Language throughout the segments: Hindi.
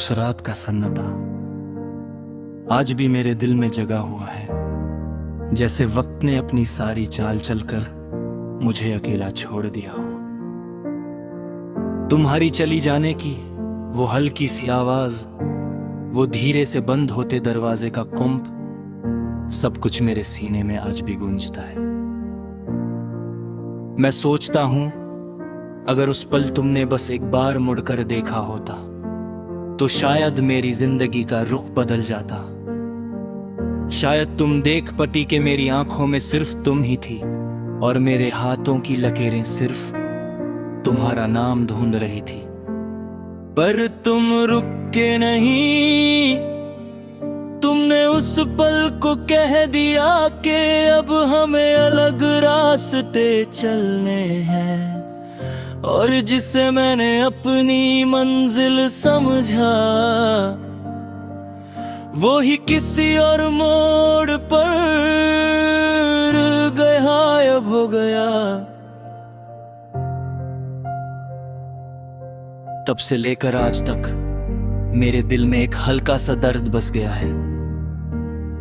उस रात का सन्नाटा आज भी मेरे दिल में जगा हुआ है, जैसे वक्त ने अपनी सारी चाल चलकर मुझे अकेला छोड़ दिया हो। तुम्हारी चली जाने की वो हल्की सी आवाज, वो धीरे से बंद होते दरवाजे का कुंप, सब कुछ मेरे सीने में आज भी गूंजता है। मैं सोचता हूं, अगर उस पल तुमने बस एक बार मुड़कर देखा होता तो शायद मेरी जिंदगी का रुख बदल जाता। शायद तुम देख पटी के मेरी आंखों में सिर्फ तुम ही थी और मेरे हाथों की लकीरें सिर्फ तुम्हारा नाम ढूंढ रही थी। पर तुम रुक के नहीं, तुमने उस पल को कह दिया कि अब हमें अलग रास्ते चलने हैं, और जिसे मैंने अपनी मंजिल समझा वो ही किसी और मोड़ पर गायब हो गया। तब से लेकर आज तक मेरे दिल में एक हल्का सा दर्द बस गया है,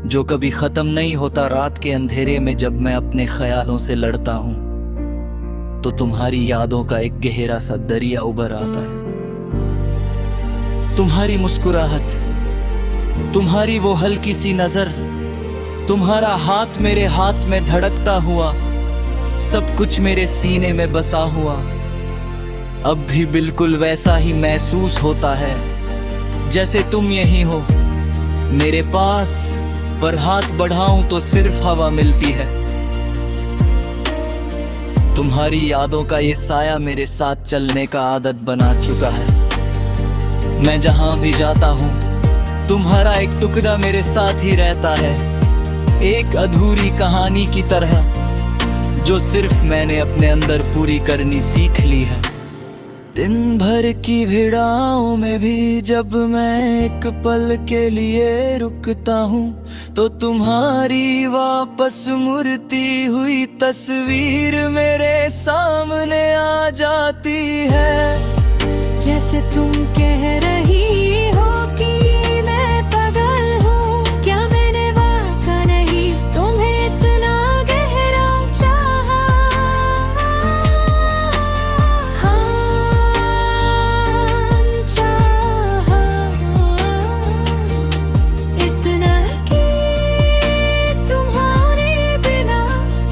जो कभी खत्म नहीं होता। रात के अंधेरे में जब मैं अपने ख्यालों से लड़ता हूं तो तुम्हारी यादों का एक गहरा सा दरिया उभर आता है। तुम्हारी मुस्कुराहट, तुम्हारी वो हल्की सी नजर, तुम्हारा हाथ मेरे हाथ में धड़कता हुआ, सब कुछ मेरे सीने में बसा हुआ अब भी बिल्कुल वैसा ही महसूस होता है जैसे तुम यहीं हो मेरे पास, पर हाथ बढ़ाऊं तो सिर्फ हवा मिलती है। तुम्हारी यादों का ये साया मेरे साथ चलने का आदत बना चुका है। मैं जहां भी जाता हूं तुम्हारा एक टुकड़ा मेरे साथ ही रहता है, एक अधूरी कहानी की तरह जो सिर्फ मैंने अपने अंदर पूरी करनी सीख ली है। दिन भर की भिड़ाओं में भी जब मैं एक पल के लिए रुकता हूँ तो तुम्हारी वापस मुड़ती हुई तस्वीर मेरे सामने आ जाती है। जैसे तुम कह रही हो कि मैं पागल हूँ, क्या मैंने वाक़ई नहीं तुम्हें इतना गहरा चाहा। इतना कि तुम्हारे बिना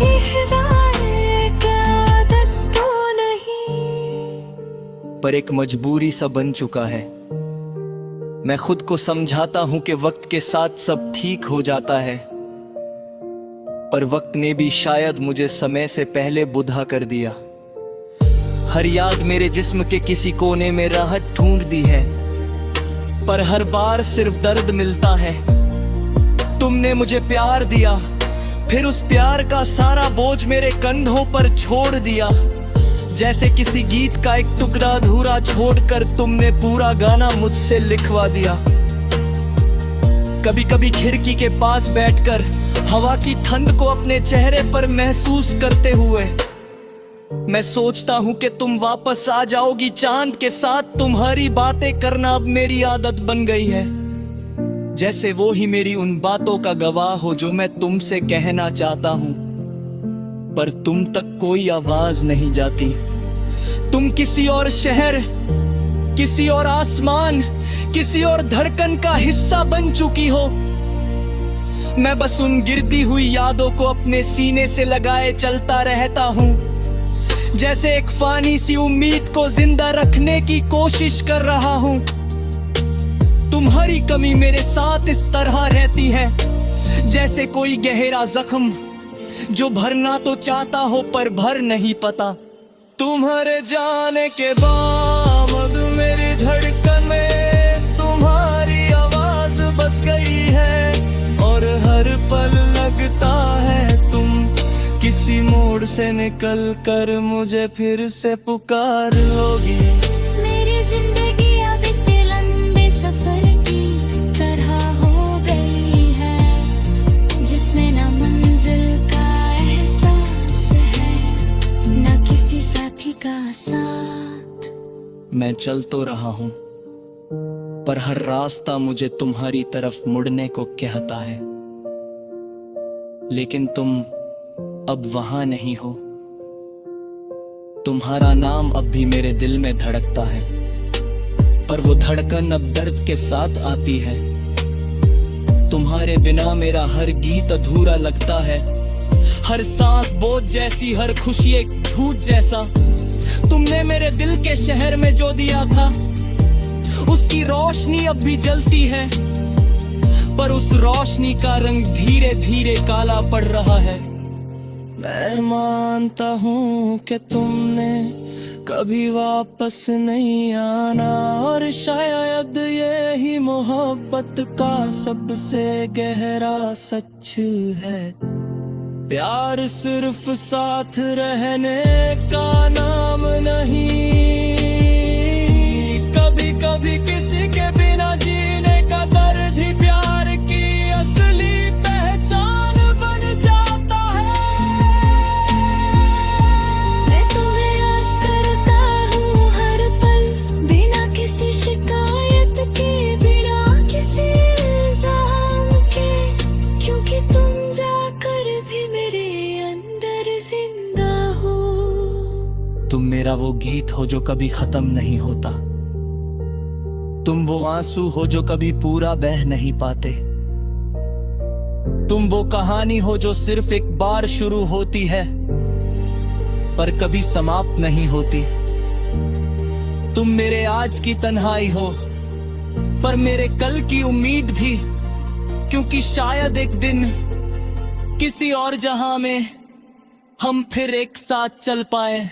हिदायत आदत तो नहीं। पर एक मजबूरी सा बन चुका है। मैं खुद को समझाता हूं कि वक्त के साथ सब ठीक हो जाता है, पर वक्त ने भी शायद मुझे समय से पहले बुढ़ा कर दिया। हर याद मेरे जिस्म के किसी कोने में राहत ढूंढ दी है, पर हर बार सिर्फ दर्द मिलता है। तुमने मुझे प्यार दिया, फिर उस प्यार का सारा बोझ मेरे कंधों पर छोड़ दिया। जैसे किसी गीत का एक टुकड़ा अधूरा छोड़कर तुमने पूरा गाना मुझसे लिखवा दिया। कभी कभी खिड़की के पास बैठकर हवा की ठंड को अपने चेहरे पर महसूस करते हुए मैं सोचता हूं कि तुम वापस आ जाओगी चांद के साथ। तुम्हारी बातें करना अब मेरी आदत बन गई है, जैसे वो ही मेरी उन बातों का गवाह हो जो मैं तुमसे कहना चाहता हूं, पर तुम तक कोई आवाज नहीं जाती। तुम किसी और शहर, किसी और आसमान, किसी और धड़कन का हिस्सा बन चुकी हो। मैं बस उन गिरती हुई यादों को अपने सीने से लगाए चलता रहता हूं, जैसे एक फानी सी उम्मीद को जिंदा रखने की कोशिश कर रहा हूं। तुम्हारी कमी मेरे साथ इस तरह रहती है जैसे कोई गहरा जख्म जो भरना तो चाहता हो पर भर नहीं पाता। तुम्हारे जाने के बाद मेरी धड़कन में तुम्हारी आवाज बस गई है, और हर पल लगता है तुम किसी मोड़ से निकल कर मुझे फिर से पुकार लोगी। मेरी जिंदगी अब एक लंबे सफर की तरह हो गई है, जिसमें ना मंजिल का एहसास है ना किसी साथी का साथ। मैं चल तो रहा हूं पर हर रास्ता मुझे तुम्हारी तरफ मुड़ने को कहता है। लेकिन तुम अब वहां नहीं हो। तुम्हारा नाम अब भी मेरे दिल में धड़कता है, पर वो धड़कन अब दर्द के साथ आती है। तुम्हारे बिना मेरा हर गीत अधूरा लगता है, हर सांस बोझ जैसी, हर खुशी एक झूठ जैसा। तुमने मेरे दिल के शहर में जो दिया था, उसकी रोशनी अब भी जलती है, पर उस रोशनी का रंग धीरे धीरे काला पड़ रहा है। मैं मानता हूँ कि तुमने कभी वापस नहीं आना, और शायद यही मोहब्बत का सबसे गहरा सच है। प्यार सिर्फ साथ रहने का नाम नहीं, कभी कभी किसी के बिना जीने का दर्द ही प्यार की असली पहचान बन जाता है। मैं तुम्हें याद करता हूँ हर पल, बिना किसी शिकायत के, बिना किसी इल्जाम के, क्योंकि तुम जाकर भी मेरे अंदर जिंदा हो। तुम मेरा वो गीत हो जो कभी खत्म नहीं होता, तुम वो आंसू हो जो कभी पूरा बह नहीं पाते, तुम वो कहानी हो जो सिर्फ एक बार शुरू होती है पर कभी समाप्त नहीं होती। तुम मेरे आज की तन्हाई हो, पर मेरे कल की उम्मीद भी, क्योंकि शायद एक दिन किसी और जहां में हम फिर एक साथ चल पाए।